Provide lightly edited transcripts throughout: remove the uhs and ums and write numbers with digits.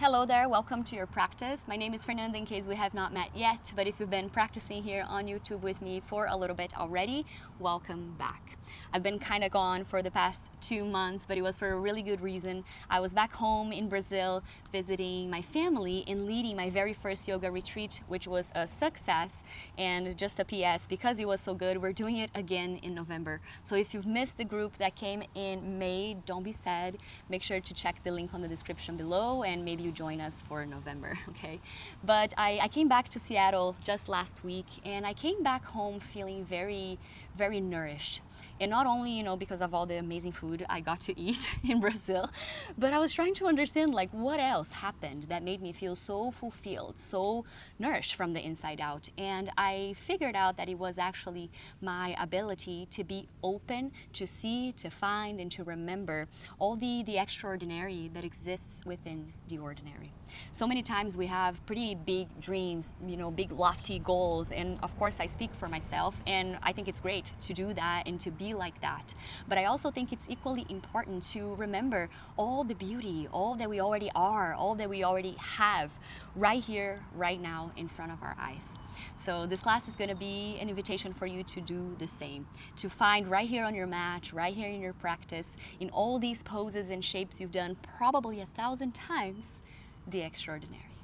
Hello there, welcome to your practice. My name is Fernanda in case we have not met yet, but if you've been practicing here on YouTube with me for a little bit already, welcome back. I've been kind of gone for the past 2 months, but it was for a really good reason. I was back home in Brazil visiting my family and leading my very first yoga retreat, which was a success. And just a PS, because it was so good, we're doing it again in November. So if you've missed the group that came in May, don't be sad. Make sure to check the link on the description below and maybe you join us for November, okay? But I came back to Seattle just last week and I came back home feeling very nourished. And not only, because of all the amazing food I got to eat in Brazil, but I was trying to understand like what else happened that made me feel so fulfilled, so nourished from the inside out. And I figured out that it was actually my ability to be open, to see, to find, and to remember all the extraordinary that exists within the ordinary. So many times we have pretty big dreams, big lofty goals, and of course I speak for myself, and I think it's great to do that and to be like that. But I also think it's equally important to remember all the beauty, all that we already are, all that we already have right here, right now in front of our eyes. So this class is going to be an invitation for you to do the same, to find right here on your mat, right here in your practice, in all these poses and shapes you've done probably 1,000 times, the extraordinary.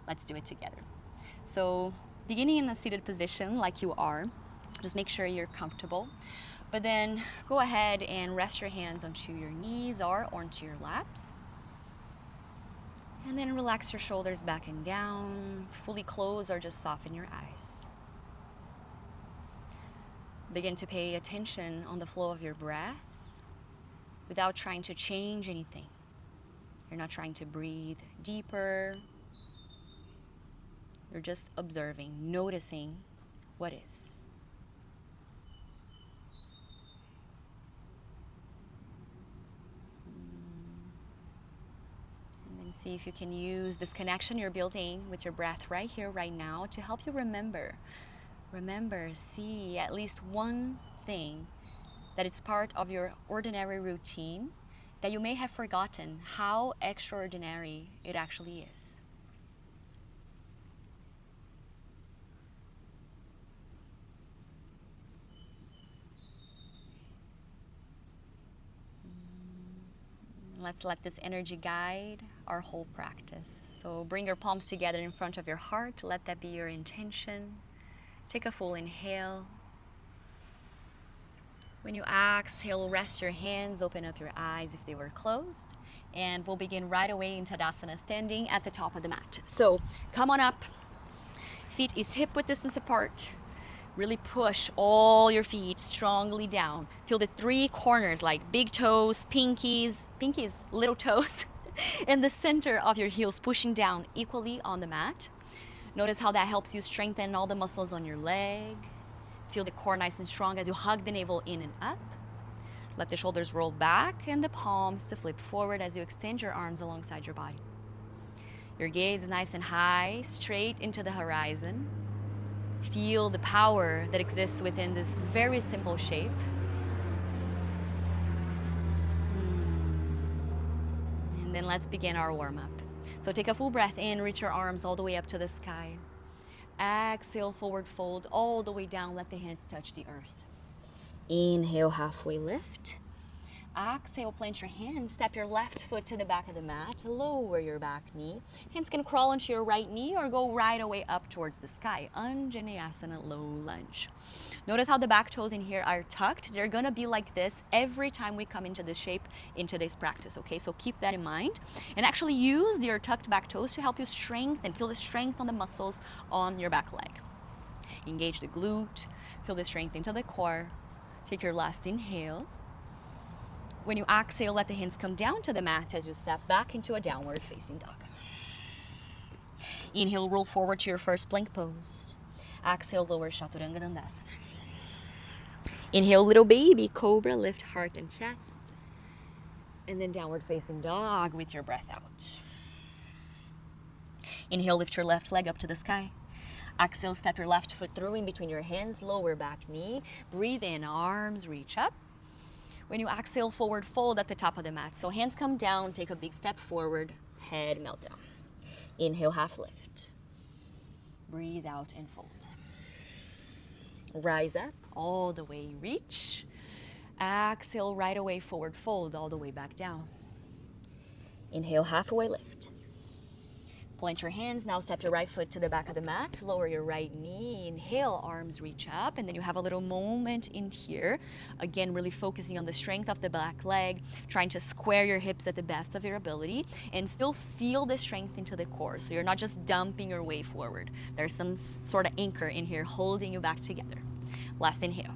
Let's do it together. So beginning in a seated position like you are, just make sure you're comfortable. But then go ahead and rest your hands onto your knees or onto your laps. And then relax your shoulders back and down, fully close or just soften your eyes. Begin to pay attention on the flow of your breath without trying to change anything. You're not trying to breathe deeper. You're just observing, noticing what is. And then see if you can use this connection you're building with your breath right here, right now, to help you remember, see at least one thing that it's part of your ordinary routine that you may have forgotten how extraordinary it actually is. Let's let this energy guide our whole practice. So bring your palms together in front of your heart. Let that be your intention. Take a full inhale. When you exhale, rest your hands, open up your eyes if they were closed, and we'll begin right away in Tadasana, standing at the top of the mat. So come on up, feet is hip-width distance apart. Really push all your feet strongly down. Feel the 3 corners like big toes, pinkies, little toes, and the center of your heels pushing down equally on the mat. Notice how that helps you strengthen all the muscles on your leg. Feel the core nice and strong as you hug the navel in and up. Let the shoulders roll back and the palms to flip forward as you extend your arms alongside your body. Your gaze is nice and high, straight into the horizon. Feel the power that exists within this very simple shape. And then let's begin our warm-up. So take a full breath in, reach your arms all the way up to the sky. Exhale, forward fold all the way down, let the hands touch the earth. Inhale, halfway lift. Exhale, plant your hands, step your left foot to the back of the mat, lower your back knee. Hands can crawl into your right knee or go right away up towards the sky. Anjaneyasana, low lunge. Notice how the back toes in here are tucked. They're gonna be like this every time we come into this shape in today's practice, okay? So keep that in mind. And actually use your tucked back toes to help you strengthen, feel the strength on the muscles on your back leg. Engage the glute, feel the strength into the core. Take your last inhale. When you exhale, let the hands come down to the mat as you step back into a downward facing dog. Inhale, roll forward to your first plank pose. Exhale, lower Chaturanga Dandasana. Inhale, little baby cobra, lift heart and chest. And then downward facing dog with your breath out. Inhale, lift your left leg up to the sky. Exhale, step your left foot through in between your hands, lower back knee. Breathe in, arms reach up. When you exhale, forward fold at the top of the mat. So hands come down, take a big step forward, head melt down. Inhale, half lift. Breathe out and fold. Rise up, all the way reach. Exhale, right away, forward fold, all the way back down. Inhale, halfway lift. Plant your hands, now step your right foot to the back of the mat, lower your right knee, inhale, arms reach up, and then you have a little moment in here. Again, really focusing on the strength of the back leg, trying to square your hips at the best of your ability, and still feel the strength into the core, so you're not just dumping your way forward. There's some sort of anchor in here holding you back together. Last inhale.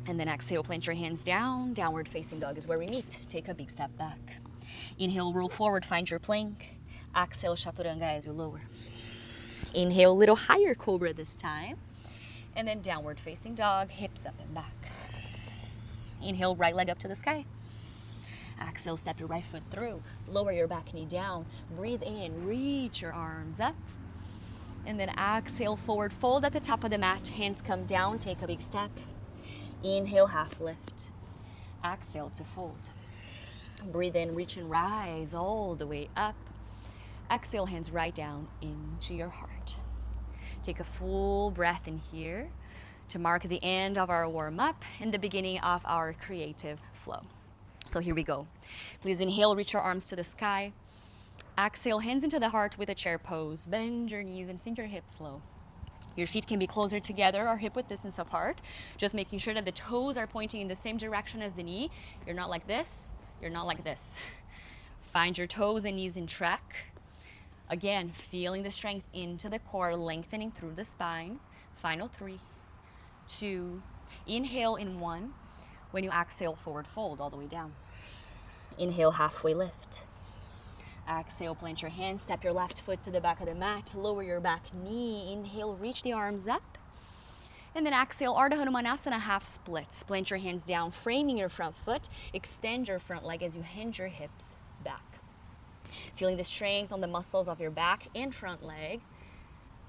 And then exhale, plant your hands down, downward facing dog is where we meet. Take a big step back. Inhale, roll forward, find your plank. Exhale, chaturanga as you lower. Inhale, a little higher cobra this time. And then downward facing dog, hips up and back. Inhale, right leg up to the sky. Exhale, step your right foot through. Lower your back knee down. Breathe in, reach your arms up. And then exhale, forward fold at the top of the mat. Hands come down, take a big step. Inhale, half lift. Exhale to fold. Breathe in, reach and rise all the way up. Exhale, hands right down into your heart. Take a full breath in here to mark the end of our warm-up and the beginning of our creative flow. So here we go. Please inhale, reach your arms to the sky. Exhale, hands into the heart with a chair pose. Bend your knees and sink your hips low. Your feet can be closer together or hip width distance apart. Just making sure that the toes are pointing in the same direction as the knee. You're not like this, you're not like this. Find your toes and knees in track. Again, feeling the strength into the core, lengthening through the spine. Final 3, 2, inhale in 1. When you exhale, forward fold all the way down. Inhale, halfway lift. Exhale, plant your hands, step your left foot to the back of the mat, lower your back knee. Inhale, reach the arms up. And then exhale, Ardha Hanumanasana, half splits. Plant your hands down, framing your front foot. Extend your front leg as you hinge your hips back. Feeling the strength on the muscles of your back and front leg.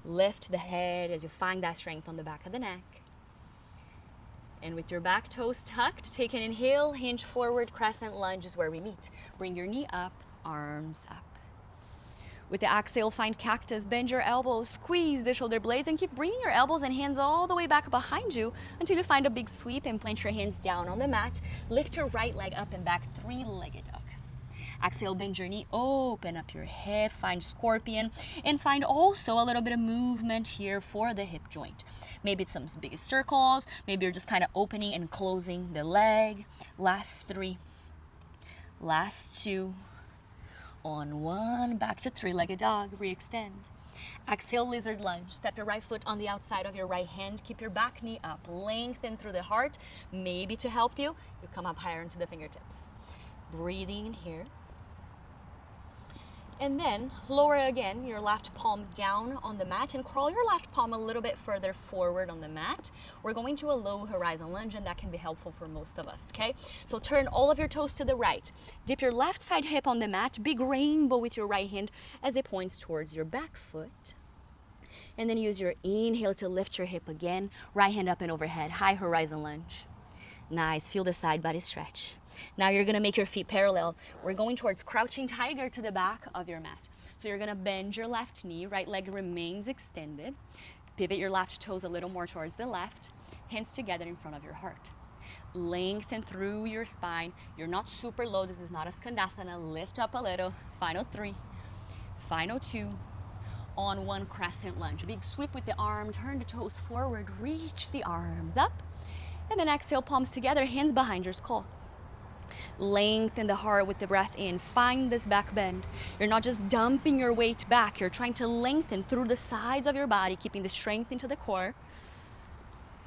Lift the head as you find that strength on the back of the neck. And with your back toes tucked, take an inhale, hinge forward, crescent lunge is where we meet. Bring your knee up, arms up. With the exhale, find cactus, bend your elbows, squeeze the shoulder blades, and keep bringing your elbows and hands all the way back behind you until you find a big sweep and plant your hands down on the mat. Lift your right leg up and back, three-legged dog. Exhale, bend your knee, open up your hip, find scorpion, and find also a little bit of movement here for the hip joint. Maybe it's some big circles, maybe you're just kind of opening and closing the leg. Last 3, last 2, on 1, back to three-legged dog, re-extend. Exhale, lizard lunge. Step your right foot on the outside of your right hand. Keep your back knee up. Lengthen through the heart. Maybe to help you, you come up higher into the fingertips. Breathing in here. And then lower again your left palm down on the mat and crawl your left palm a little bit further forward on the mat. We're going to a low horizon lunge, and that can be helpful for most of us, okay? So turn all of your toes to the right. Dip your left side hip on the mat, big rainbow with your right hand as it points towards your back foot. And then use your inhale to lift your hip again. Right hand up and overhead, high horizon lunge. Nice, feel the side body stretch. Now you're gonna make your feet parallel. We're going towards crouching tiger to the back of your mat. So you're gonna bend your left knee, right leg remains extended. Pivot your left toes a little more towards the left. Hands together in front of your heart. Lengthen through your spine. You're not super low, this is not a skandasana. Lift up a little. Final 3, final 2. On 1, crescent lunge. Big sweep with the arm, turn the toes forward, reach the arms up. And then exhale, palms together, hands behind your skull. Lengthen the heart with the breath in. Find this back bend. You're not just dumping your weight back. You're trying to lengthen through the sides of your body, keeping the strength into the core.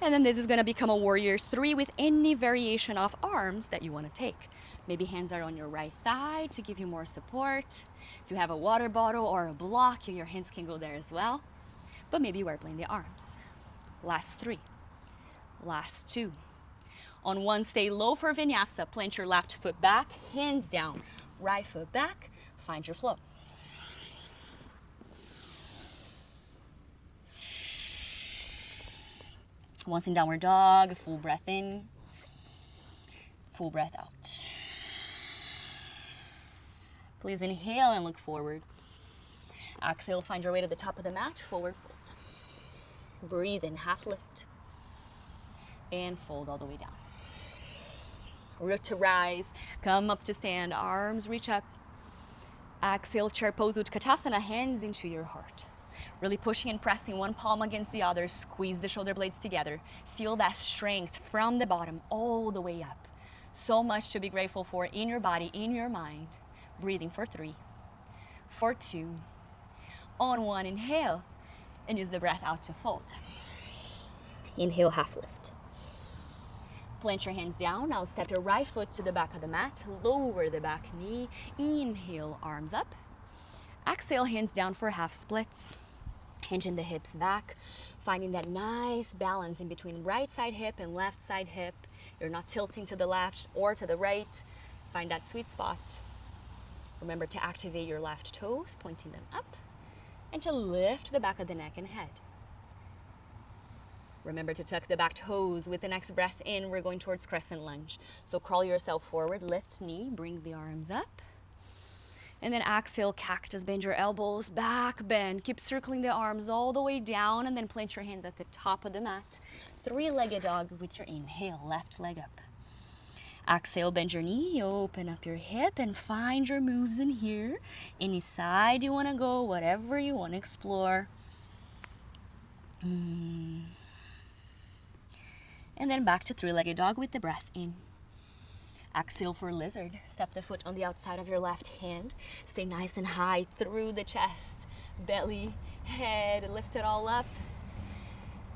And then this is going to become a warrior 3 with any variation of arms that you want to take. Maybe hands are on your right thigh to give you more support. If you have a water bottle or a block, your hands can go there as well. But maybe we're playing the arms. Last 3. Last 2. On 1, stay low for vinyasa. Plant your left foot back, hands down. Right foot back, find your flow. Once in downward dog, full breath in, full breath out. Please inhale and look forward. Exhale, find your way to the top of the mat, forward fold. Breathe in, half lift. And fold all the way down. Root to rise, come up to stand, arms reach up. Exhale, chair pose, Utkatasana, hands into your heart. Really pushing and pressing one palm against the other, squeeze the shoulder blades together. Feel that strength from the bottom all the way up. So much to be grateful for in your body, in your mind. Breathing for 3, for 2, on 1, inhale, and use the breath out to fold. Inhale, half lift. Plant your hands down. Now step your right foot to the back of the mat. Lower the back knee. Inhale, arms up. Exhale, hands down for half splits. Hinging the hips back. Finding that nice balance in between right side hip and left side hip. You're not tilting to the left or to the right. Find that sweet spot. Remember to activate your left toes, pointing them up. And to lift the back of the neck and head. Remember to tuck the back toes. With the next breath in, we're going towards crescent lunge. So crawl yourself forward, lift knee, bring the arms up. And then exhale, cactus, bend your elbows, back bend. Keep circling the arms all the way down and then plant your hands at the top of the mat. 3-legged dog with your inhale, left leg up. Exhale, bend your knee, open up your hip and find your moves in here. Any side you want to go, whatever you want to explore. And then back to 3-legged dog with the breath in. Exhale for lizard. Step the foot on the outside of your left hand. Stay nice and high through the chest. Belly, head, lift it all up.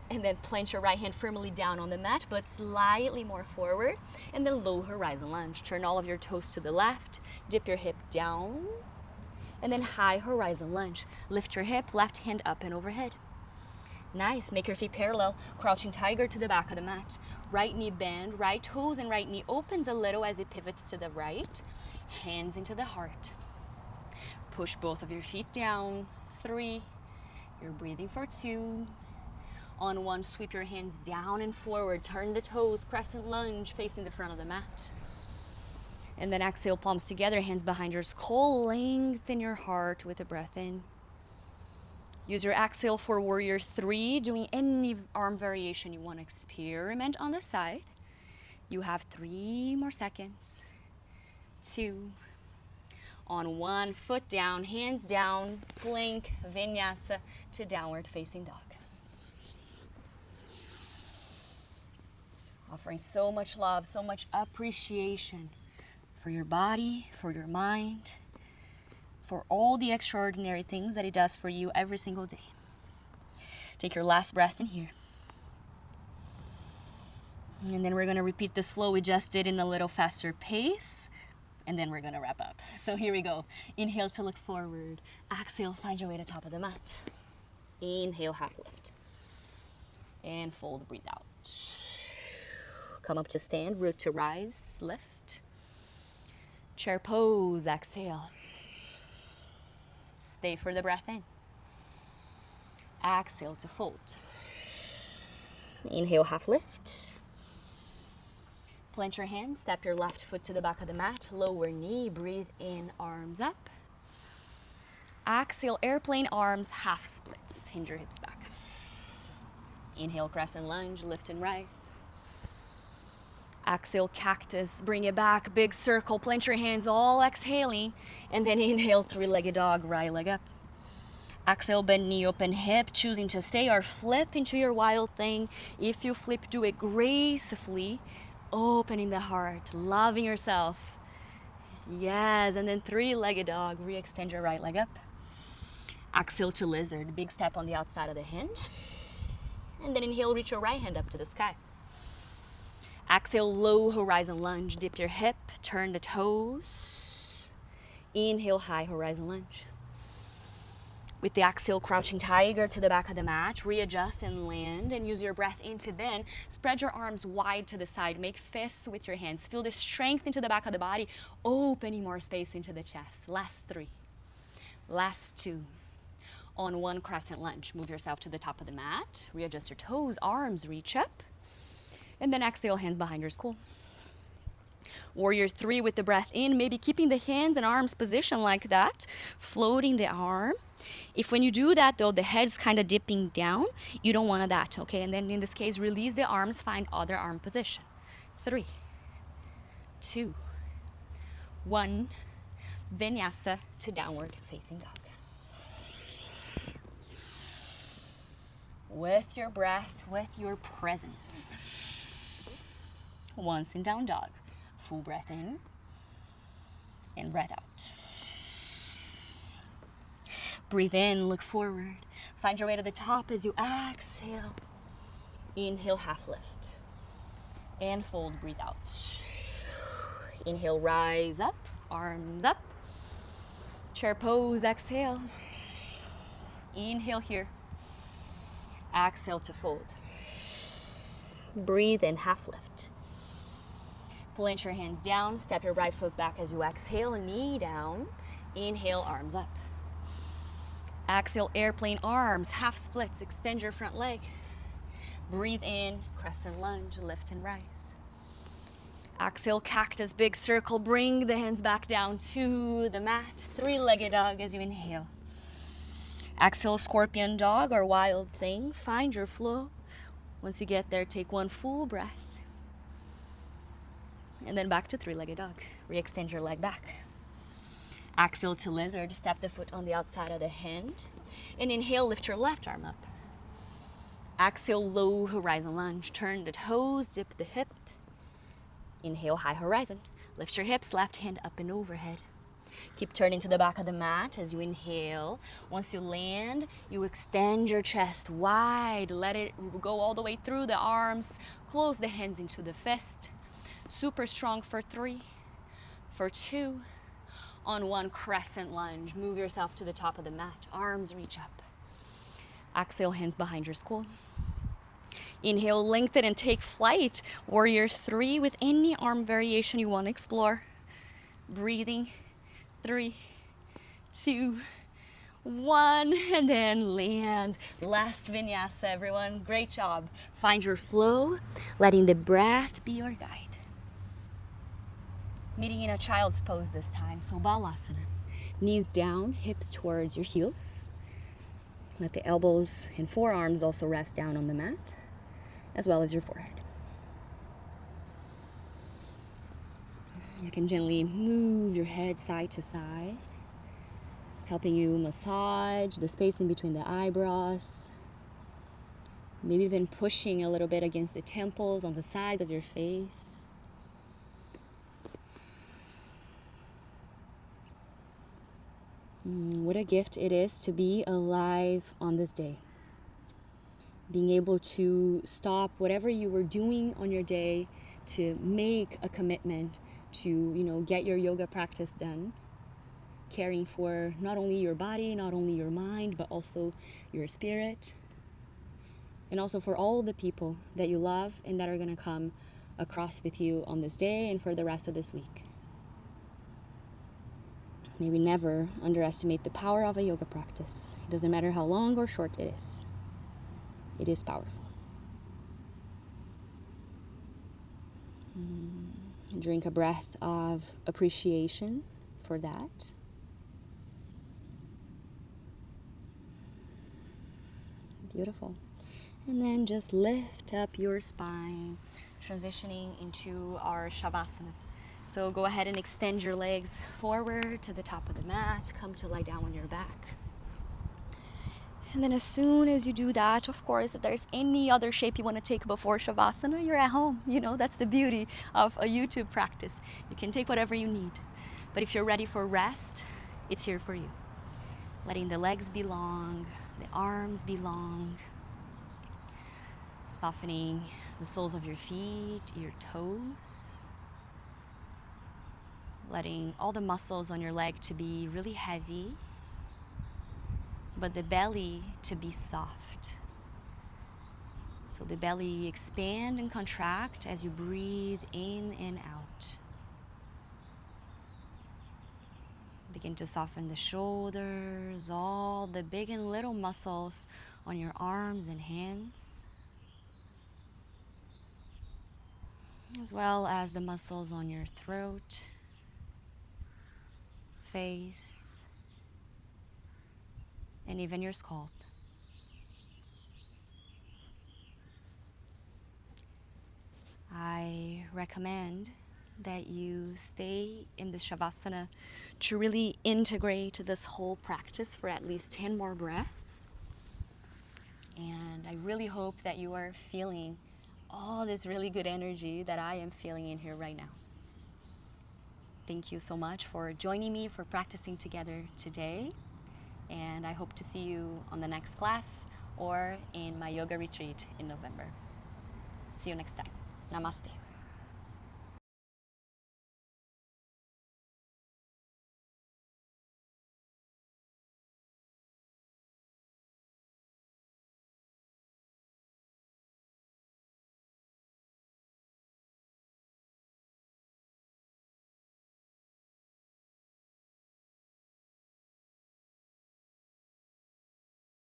And then plant your right hand firmly down on the mat, but slightly more forward. And then low horizon lunge. Turn all of your toes to the left. Dip your hip down. And then high horizon lunge. Lift your hip, left hand up and overhead. Nice. Make your feet parallel. Crouching tiger to the back of the mat. Right knee bend, right toes and right knee opens a little as it pivots to the right. Hands into the heart. Push both of your feet down. 3. You're breathing for 2. On 1, sweep your hands down and forward. Turn the toes, crescent lunge, facing the front of the mat. And then exhale, palms together, hands behind your skull. Lengthen your heart with a breath in. Use your exhale for warrior 3, doing any arm variation you want to experiment on the side. You have 3 more seconds. 2. On 1, foot down, hands down, plank, vinyasa to downward facing dog. Offering so much love, so much appreciation for your body, for your mind, for all the extraordinary things that it does for you every single day. Take your last breath in here. And then we're going to repeat this flow we just did in a little faster pace. And then we're going to wrap up. So here we go. Inhale to look forward. Exhale, find your way to top of the mat. Inhale, half lift. And fold, breathe out. Come up to stand, root to rise, lift. Chair pose, exhale. Stay for the breath in. Exhale to fold. Inhale, half lift. Plant your hands, step your left foot to the back of the mat, lower knee, breathe in, arms up. Exhale, airplane arms, half splits, hinge your hips back. Inhale, crescent lunge, lift and rise. Exhale, cactus, bring it back, big circle, plant your hands, all exhaling, and then inhale, 3-legged dog, right leg up. Exhale, bend knee, open hip, choosing to stay or flip into your wild thing. If you flip, do it gracefully, opening the heart, loving yourself. Yes, and then 3-legged dog, re-extend your right leg up. Exhale to lizard, big step on the outside of the hand. And then inhale, reach your right hand up to the sky. Exhale, low horizon lunge, dip your hip, turn the toes. Inhale, high horizon lunge. With the exhale, crouching tiger to the back of the mat, readjust and land, and use your breath in to then spread your arms wide to the side. Make fists with your hands. Feel the strength into the back of the body, opening more space into the chest. Last 3. Last 2. On 1, crescent lunge. Move yourself to the top of the mat. Readjust your toes, arms reach up. And then exhale, hands behind your skull. Warrior 3 with the breath in, maybe keeping the hands and arms positioned like that, floating the arm. If when you do that though, the head's kind of dipping down, you don't want that, okay? And then in this case, release the arms, find other arm position. 3, 2, 1, Vinyasa to downward facing dog. With your breath, with your presence. Once in down dog. Full breath in and breath out. Breathe in, look forward. Find your way to the top as you exhale. Inhale, half lift. And fold, breathe out. Inhale, rise up, arms up. Chair pose, exhale. Inhale here. Exhale to fold. Breathe in, half lift. Plant your hands down, step your right foot back as you exhale, knee down. Inhale, arms up. Exhale, airplane arms, half splits, extend your front leg. Breathe in, crescent lunge, lift and rise. Exhale, cactus, big circle, bring the hands back down to the mat. Three-legged dog as you inhale. Exhale, scorpion dog or wild thing, find your flow. Once you get there, take one full breath. And then back to three-legged dog. Re-extend your leg back. Exhale to lizard, step the foot on the outside of the hand. And inhale, lift your left arm up. Exhale, low horizon lunge. Turn the toes, dip the hip. Inhale, high horizon. Lift your hips, left hand up and overhead. Keep turning to the back of the mat as you inhale. Once you land, you extend your chest wide. Let it go all the way through the arms. Close the hands into the fist. Super strong for 3, for 2. On 1, crescent lunge. Move yourself to the top of the mat. Arms reach up. Exhale, hands behind your skull. Inhale, lengthen and take flight. Warrior 3 with any arm variation you want to explore. Breathing. 3, 2, 1, and then land. Last vinyasa, everyone. Great job. Find your flow, letting the breath be your guide. Meeting in a child's pose this time, so balasana. Knees down, hips towards your heels. Let the elbows and forearms also rest down on the mat, as well as your forehead. You can gently move your head side to side, helping you massage the space in between the eyebrows. Maybe even pushing a little bit against the temples on the sides of your face. What a gift it is to be alive on this day. Being able to stop whatever you were doing on your day to make a commitment to, get your yoga practice done. Caring for not only your body, not only your mind, but also your spirit. And also for all the people that you love and that are going to come across with you on this day and for the rest of this week. May we never underestimate the power of a yoga practice. It doesn't matter how long or short it is. It is powerful. Drink a breath of appreciation for that. Beautiful. And then just lift up your spine, transitioning into our Shavasana. So go ahead and extend your legs forward to the top of the mat. Come to lie down on your back. And then as soon as you do that, of course, if there's any other shape you want to take before Shavasana, you're at home. That's the beauty of a YouTube practice. You can take whatever you need. But if you're ready for rest, it's here for you. Letting the legs be long, the arms be long. Softening the soles of your feet, your toes. Letting all the muscles on your leg to be really heavy, but the belly to be soft. So the belly expand and contract as you breathe in and out. Begin to soften the shoulders, all the big and little muscles on your arms and hands. as well as the muscles on your throat, face, and even your scalp. I recommend that you stay in this Shavasana to really integrate this whole practice for at least 10 more breaths. And I really hope that you are feeling all this really good energy that I am feeling in here right now. Thank you so much for joining me for practicing together today. And I hope to see you on the next class or in my yoga retreat in November. See you next time. Namaste.